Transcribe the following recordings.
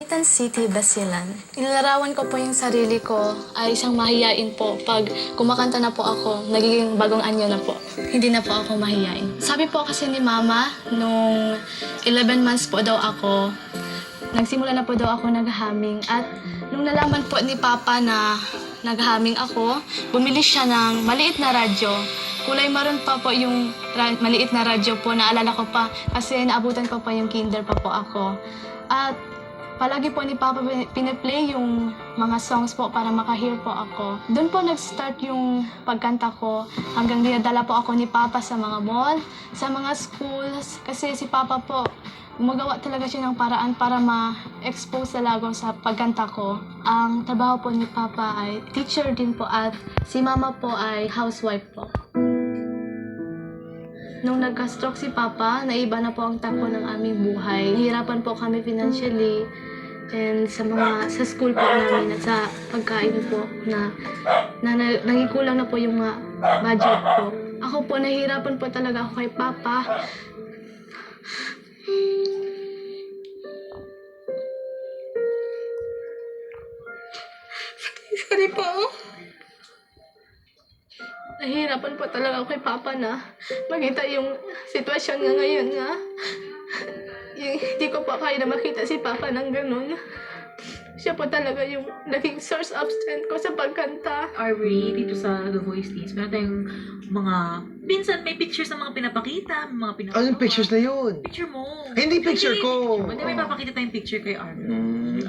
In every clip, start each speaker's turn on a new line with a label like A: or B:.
A: Tan City, Basilan. Inilarawan ko po yung sarili ko ay isang mahiyain po. Pag kumakanta na po ako, nagiging bagong anyo na po. Hindi na po ako mahiyain. Sabi po kasi ni Mama, nung 11 months po daw ako, nagsimula na po daw ako naghaming. At nung nalaman po ni Papa na naghaming ako, bumili siya ng maliit na radyo. Kulay maroon pa po yung maliit na radyo po. Naalala ko pa kasi naabutan ko pa yung kinder pa po ako. At palagi po ni Papa piniplay yung mga songs po para makahear po ako. Doon po nag-start yung pagkanta ko hanggang dinadala po ako ni Papa sa mga mall, sa mga schools. Kasi si Papa po, gumagawa talaga siya ng paraan para ma-expose talaga sa pagkanta ko. Ang trabaho po ni Papa ay teacher din po at si Mama po ay housewife po. Nung nagka-stroke si Papa, naiba na po ang takbo ng aming buhay. Nahirapan po kami financially and sa school po namin at sa pagkain po na nagikulang na po yung mga budget po. Ako po, nahihirapan po talaga ako kay Papa. Sorry po. Nahihirapan po talaga ako kay Papa na makita yung sitwasyon nga ngayon nga. Hindi ko pa kaya na makita si Papa ng ganun. Siya po talaga yung naging source of strength ko sa pagkanta.
B: Aubrey, dito sa The Voice Teens, meron tayong mga... Minsan may pictures ng mga pinapakita, mga pinapakita.
C: Anong pictures na yun?
B: Picture mo.
C: Hindi picture ko.
B: Hindi, may papakita tayong picture kay Aubrey.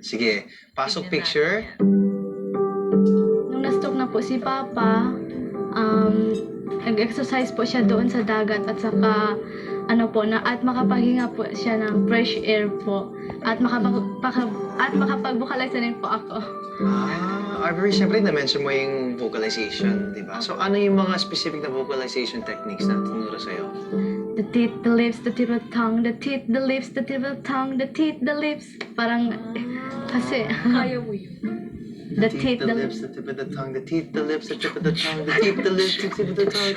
C: Sige, pasok
B: Tignan
C: picture.
B: natin.
A: Nung na-stroke na po si Papa, nag-exercise po siya doon sa dagat at saka at makapaghinga po siya ng fresh air po at makapag-vocalize na rin po ako.
C: Aubrey, siyempre na-mention mo yung vocalization, di ba? So, ano yung mga specific na vocalization techniques na tinuro sa'yo?
A: The teeth, the lips, the tip of the tongue, the teeth, the lips, the tip of the tongue, the teeth, the lips. Parang, kasi,
B: Kaya mo yun.
A: the teeth,
C: the lips, the tip of the tongue, the teeth, the lips, the tip of the tongue, the teeth, the lips, the tip of the tongue.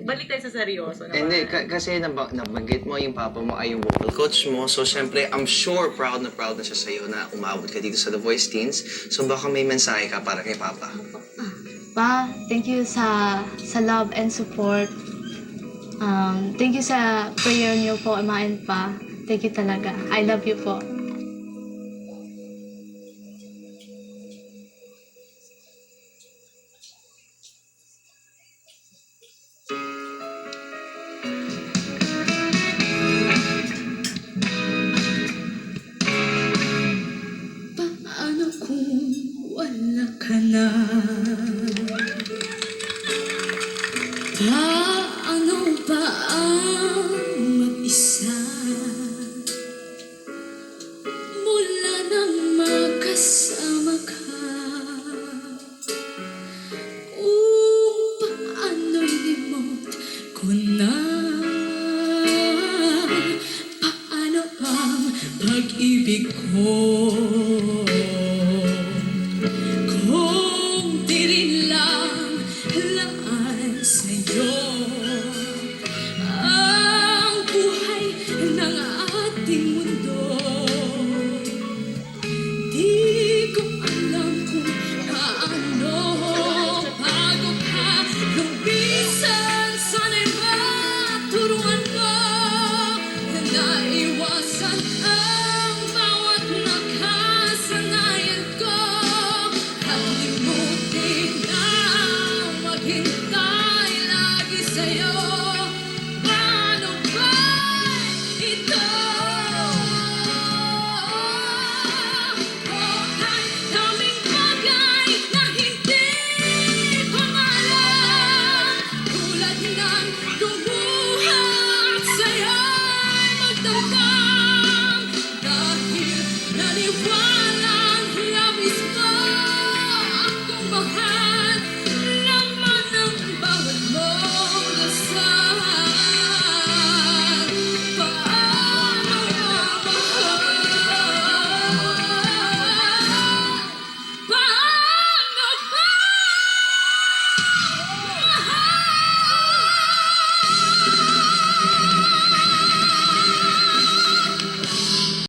B: Balik tayo sa seryoso.
C: Hindi, kasi nabanggit mo yung Papa mo ay yung vocal coach mo. So, siyempre, I'm sure proud na siya sa'yo na umabot ka dito sa The Voice Teens. So, baka may mensahe ka para kay Papa.
A: Pa, thank you sa love and support. Thank you sa prayer niyo po, Ama and Pa. Thank you talaga. I love you po.
D: Paano kung wala ka na? Paano ba ang mag-isa? Mula nang magkasama ka, paano'y limot ko na? Paano ang pag-ibig ko?